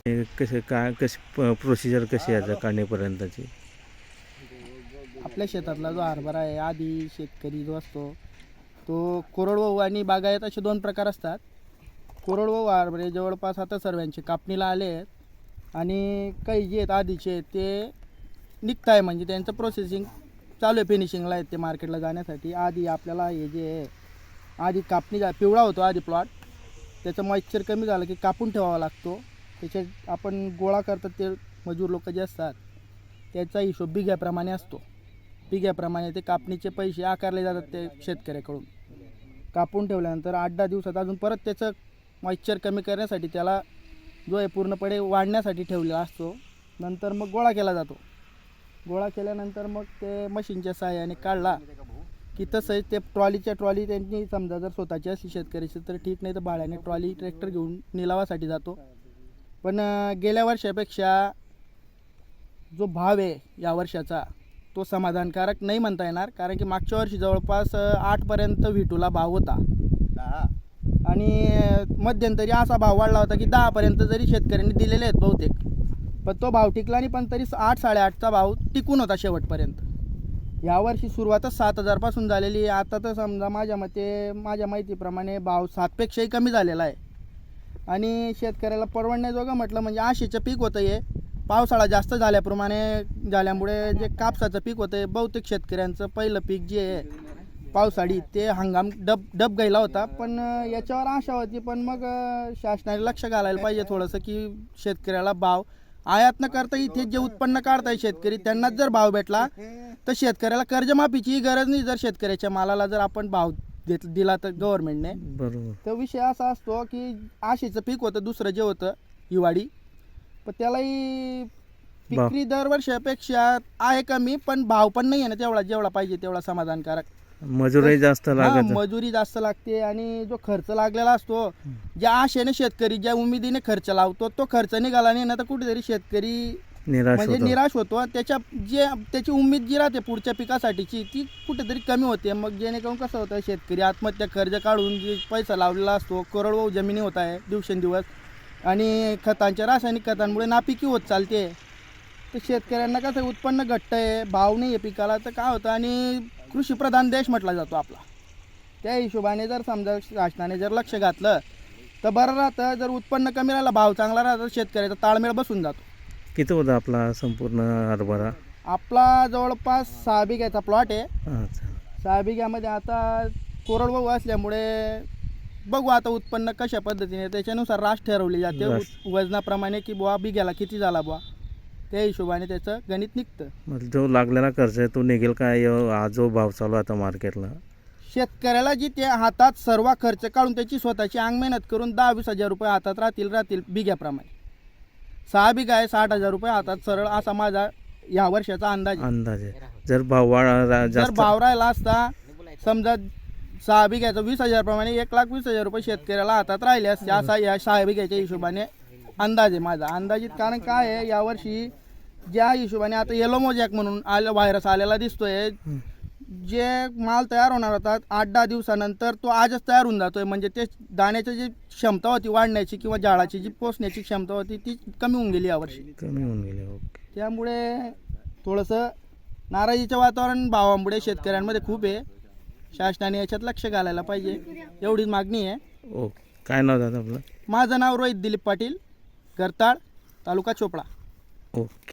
हे कसं काय कशी प्रोसिजर कशी आहे काढणीपर्यंतची? आपल्या शेतातला जो हरभरा आहे, आधी शेतकरी जो असतो तो कोरडवाहू आणि बागायत असे दोन प्रकार असतात. कोरडवाहू हरभरे जवळपास आता सर्वांचे कापणीला आले आहेत आणि काही जे आहेत आधीचे आहेत ते निघत आहे, म्हणजे त्यांचं प्रोसेसिंग चालू आहे, फिनिशिंगला आहेत ते मार्केटला जाण्यासाठी. आधी आपल्याला हे जे आहे, आधी कापणी पिवळा होतो आधी प्लॉट, त्याचं मॉइश्चर कमी झालं की कापून ठेवावा लागतो. त्याच्यात आपण गोळा करतात ते मजूर लोक जे असतात त्याचा हिशोब बिघ्याप्रमाणे असतो. बिघ्याप्रमाणे ते कापणीचे पैसे आकारले जातात ते शेतकऱ्याकडून. कापून ठेवल्यानंतर 8-10 दिवसात अजून परत त्याचं मॉइश्चर कमी करण्यासाठी त्याला जो आहे पूर्णपणे वाढण्यासाठी ठेवलेला असतो. नंतर मग गोळा केला जातो. गोळा केल्यानंतर मग ते मशीनच्या सहाय्याने काढला की तसंच ते ट्रॉली त्यांनी समजा जर स्वतःची असली शेतकऱ्याची तर ठीक, नाही तर भाड्याने ट्रॉली ट्रॅक्टर घेऊन निलावासाठी जातो. पण गेल्या वर्षापेक्षा जो भाव आहे या वर्षाचा तो समाधानकारक नाही म्हणता येणार, कारण की मागच्या वर्षी जवळपास 8पर्यंत व्हिटूला भाव होता आणि मध्यंतरी असा भाव वाढला होता की 10पर्यंत जरी शेतकऱ्यांनी दिलेले आहेत बहुतेक, पण तो भाव टिकला नाही. पण तरी 8-8.5चा भाव टिकून होता शेवटपर्यंत. यावर्षी सुरुवातच 7,000पासून झालेली आहे. आता तर समजा माझ्या माहितीप्रमाणे भाव 7पेक्षाही कमी झालेला आहे आणि शेतकऱ्याला परवडण्याजोगं म्हटलं म्हणजे आशेचं पीक होतं हे. पावसाळा जास्त झाल्यामुळे जे कापसाचं पीक होतं बहुतेक शेतकऱ्यांचं पहिलं पीक जे आहे पावसाळी ते हंगाम डब गेला होता. पण याच्यावर आशा होती, पण मग शासनाने लक्ष घालायला पाहिजे थोडंसं की शेतकऱ्याला भाव आयात न करता इथे जे उत्पन्न काढताय शेतकरी त्यांनाच जर भाव भेटला तर शेतकऱ्याला कर्जमाफीची गरज नाही. जर शेतकऱ्याच्या मालाला जर आपण भाव दिला तर गव्हर्नमेंटने, बरोबर. तर विषय असा असतो की आशेचं पीक होतं दुसरं जे होतं हिवाळी, पण त्यालाही विक्री दरवर्षापेक्षा आहे कमी, पण भाव पण नाही आहे ना जेवढा पाहिजे तेवढा समाधानकारक. मजुरी जास्त लागत. मजुरी जास्त लागते आणि जो खर्च लागलेला असतो, ज्या आशेने शेतकरी ज्या उमेदीने खर्च लावतो तो खर्च निघाला नाही ना तर कुठेतरी शेतकरी निराश होतो. त्याची उमेद जी राहते पुढच्या पिकासाठीची ती कुठेतरी कमी होते. मग जेणेकरून कसं होतं, शेतकरी आत्महत्या कर्ज काढून जे पैसा लावलेला असतो, कोरडवाहू जमिनी होत आहे दिवसेंदिवस आणि रासायनिक खतांमुळे नापिकी होत चालते. तर शेतकऱ्यांना कसं उत्पन्न घट्ट आहे, भाव नाही आहे पिकाला, तर काय होतं, आणि कृषीप्रधान देश म्हटला जातो आपला. त्या हिशोबाने जर समजा शासनाने जर लक्ष घातलं तर बरं राहतं. जर उत्पन्न कमी राहिला, भाव चांगला राहता, शेतकऱ्याचा ताळमेळ बसून जातो. किती होता आपला संपूर्ण हरभरा? आपला जवळपास 6 बिघ्याचा प्लॉट आहे. अच्छा. 6 बिघ्यामध्ये आता कोरडवाहू असल्यामुळे बघू आता उत्पन्न कशा पद्धतीने, त्याच्यानुसार रास ठरवली जाते वजनाप्रमाणे की बुवा बिघ्याला किती झाला बुवा, त्या हिशोबाने त्याचं गणित निघतं. म्हणजे जो लागलेला खर्च आहे तो निघेल काय हा जो भाव चालू आता मार्केटला? शेतकऱ्याला जी ते हातात सर्व खर्च काढून त्याची स्वतःची अंग मेहनत करून 10-20 हजार रुपये हातात राहतील बिघ्याप्रमाणे. 6 बिघा आहे, 60,000 रुपये हातात सरळ, असा माझा या वर्षाचा अंदाज आहे. जर भाव राहिला असता समजा 6 बिघ्याचं 20,000 प्रमाणे 1,20,000 रुपये शेतकऱ्याला हातात राहिले असते, असा या 6 बिघ्याच्या हिशोबाने अंदाज आहे माझा अंदाजित. कारण काय आहे, यावर्षी ज्या हिशोबाने आता येलो मोजॅक म्हणून व्हायरस आलेला दिसतोय, जे माल तयार होणार होतात 8-10 दिवसानंतर तो आजच तयार होऊन जातोय. म्हणजे ते दाण्याची जी क्षमता होती वाढण्याची किंवा झाडाची जी पोसण्याची क्षमता होती ती कमी होऊन गेली यावर्षी. ओके. त्यामुळे थोडंसं नाराजीचं वातावरण भावामुळे शेतकऱ्यांमध्ये खूप आहे. शासनाने याच्यात लक्ष घालायला पाहिजे, एवढीच मागणी आहे. ओके. काय नाव दादा आपलं? माझं नाव रोहित दिलीप पाटील, करताळ, तालुका चोपडा. ओके.